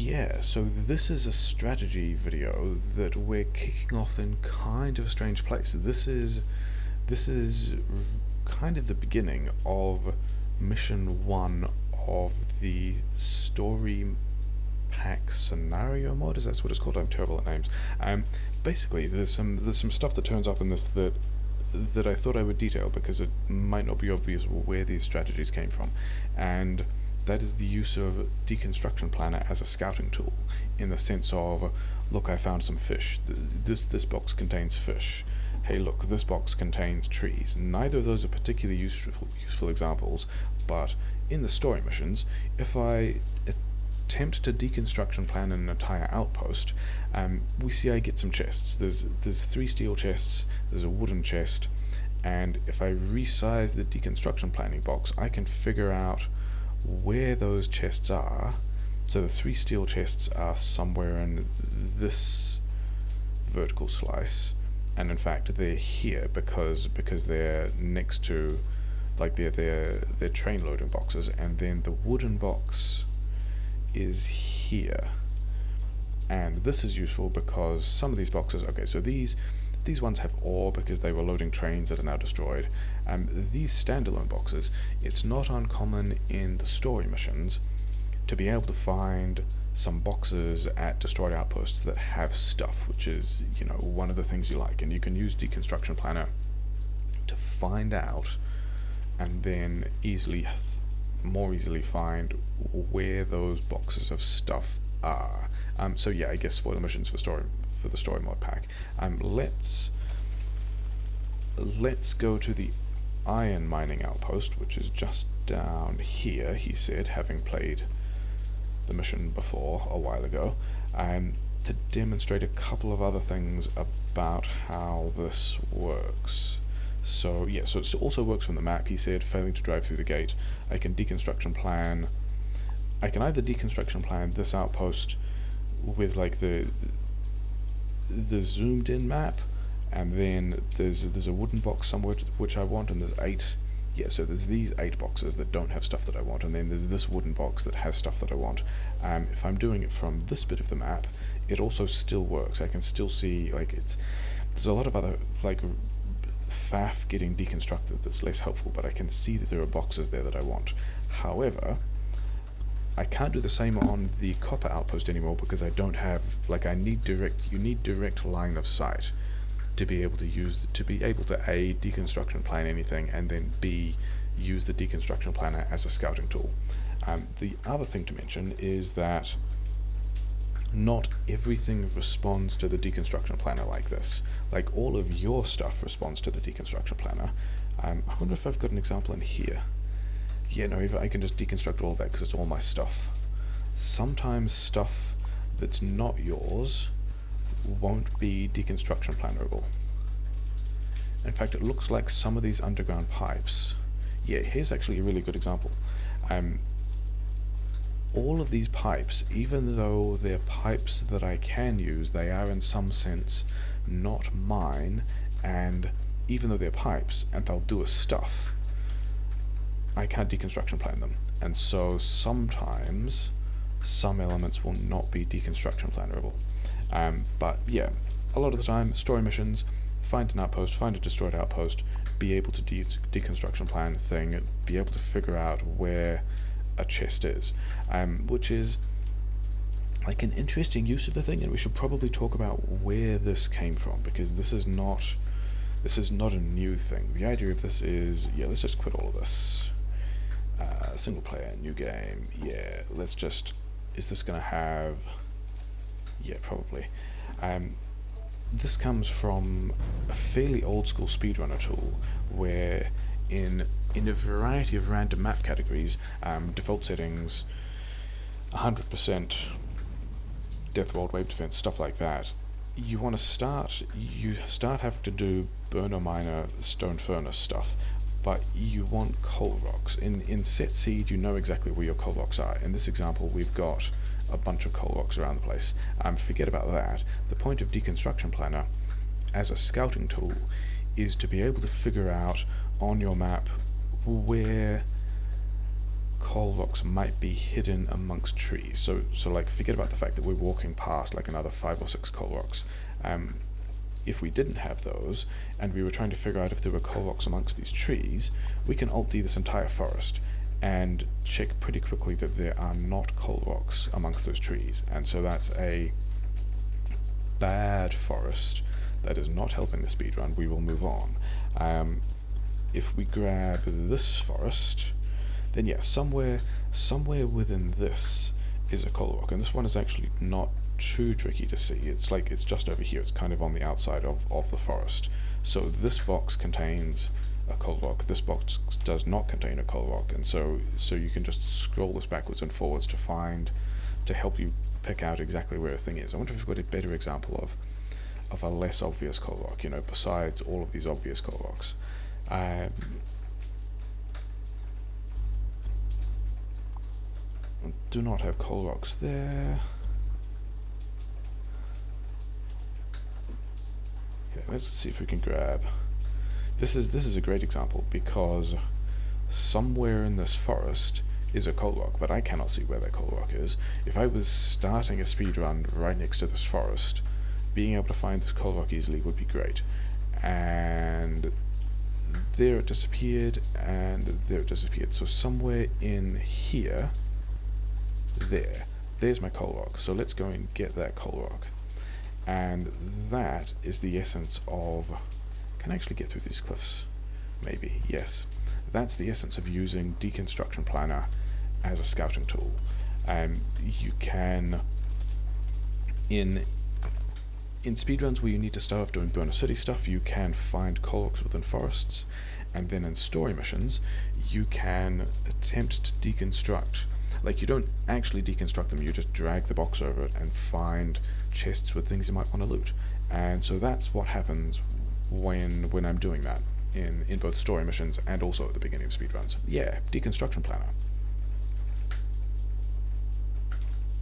Yeah, so this is a strategy video that we're kicking off in kind of a strange place. This is kind of the beginning of mission 1 of the story pack scenario mod. Is that what it's called? I'm terrible at names. Basically, there's some stuff that turns up in this that I thought I would detail because it might not be obvious where these strategies came from, and that is the use of deconstruction planner as a scouting tool, in the sense of, look, I found some fish. This box contains fish. Hey, look, this box contains trees. Neither of those are particularly useful examples, but in the story missions, if I attempt to deconstruction plan an entire outpost, we see I get some chests. There's 3 steel chests, there's a wooden chest, and if I resize the deconstruction planning box, I can figure out where those chests are. So the 3 steel chests are somewhere in this vertical slice, and in fact they're here because they're next to, like, they're train loading boxes, and then the wooden box is here. And this is useful because some of these boxes, okay, so these ones have ore because they were loading trains that are now destroyed. These standalone boxes, it's not uncommon in the story missions to be able to find some boxes at destroyed outposts that have stuff, which is, you know, one of the things you like, and you can use deconstruction planner to find out and then more easily find where those boxes of stuff are. So yeah, I guess spoiler missions for the story mod pack. Let's go to the iron mining outpost, which is just down here, he said, having played the mission before a while ago, to demonstrate a couple of other things about how this works. So yeah, so it also works from the map. He said, failing to drive through the gate, I can either deconstruction plan this outpost with like the zoomed in map, and then there's a wooden box somewhere which I want, and there's 8. Yeah, so there's these 8 boxes that don't have stuff that I want, and then there's this wooden box that has stuff that I want. If I'm doing it from this bit of the map, it also still works. I can still see, like, there's a lot of other, like, faff getting deconstructed that's less helpful, but I can see that there are boxes there that I want. However, I can't do the same on the copper outpost anymore because I don't have, like, you need direct line of sight to be able to A, deconstruction plan anything, and then B, use the deconstruction planner as a scouting tool. The other thing to mention is that not everything responds to the deconstruction planner like this. Like, all of your stuff responds to the deconstruction planner. I wonder if I've got an example in here. Yeah, no, I can just deconstruct all of that because it's all my stuff. Sometimes stuff that's not yours won't be deconstruction plannerable. In fact, it looks like some of these underground pipes. Yeah, here's actually a really good example. All of these pipes, even though they're pipes that I can use, they are in some sense not mine, and even though they're pipes and they'll do us stuff, I can't deconstruction plan them, and so sometimes some elements will not be deconstruction plannerable. But yeah, a lot of the time, story missions, find an outpost, find a destroyed outpost, be able to deconstruction plan the thing, be able to figure out where a chest is, which is like an interesting use of the thing, and we should probably talk about where this came from, because this is not a new thing. The idea of this is, yeah, let's just quit all of this. Single player, new game, yeah, let's just, is this gonna have, yeah, probably. This comes from a fairly old school speedrunner tool where in a variety of random map categories, default settings, 100%, death world, wave defense, stuff like that, you start having to do burner miner stone furnace stuff, but you want coal rocks. In set seed, you know exactly where your coal rocks are. In this example, we've got a bunch of coal rocks around the place. Forget about that. The point of deconstruction planner as a scouting tool is to be able to figure out on your map where coal rocks might be hidden amongst trees. So like, forget about the fact that we're walking past like another 5 or 6 coal rocks. If we didn't have those, and we were trying to figure out if there were coal rocks amongst these trees, we can Alt-D this entire forest and check pretty quickly that there are not coal rocks amongst those trees. And so that's a bad forest that is not helping the speedrun. We will move on. If we grab this forest, then yeah, somewhere within this is a coal rock, and this one is actually not too tricky to see. It's like, it's just over here. It's kind of on the outside of the forest. So this box contains a coal rock. This box does not contain a coal rock, and so you can just scroll this backwards and forwards to help you pick out exactly where a thing is. I wonder if we've got a better example of a less obvious coal rock, you know, besides all of these obvious coal rocks. Do not have coal rocks there. Okay, let's see if we can grab. This is a great example, because somewhere in this forest is a coal rock, but I cannot see where that coal rock is. If I was starting a speedrun right next to this forest, being able to find this coal rock easily would be great. And there it disappeared, and there it disappeared. So somewhere in here, there's my coal rock. So let's go and get that coal rock. And that is the essence of... Can I actually get through these cliffs? Maybe, yes. That's the essence of using Deconstruction Planner as a scouting tool. You can, in speedruns where you need to start off doing Burner City stuff, you can find coal rocks within forests, and then in story missions, you can attempt to deconstruct. Like, you don't actually deconstruct them, you just drag the box over it and find chests with things you might want to loot. And so that's what happens when I'm doing that in both story missions and also at the beginning of speedruns. Yeah, Deconstruction Planner.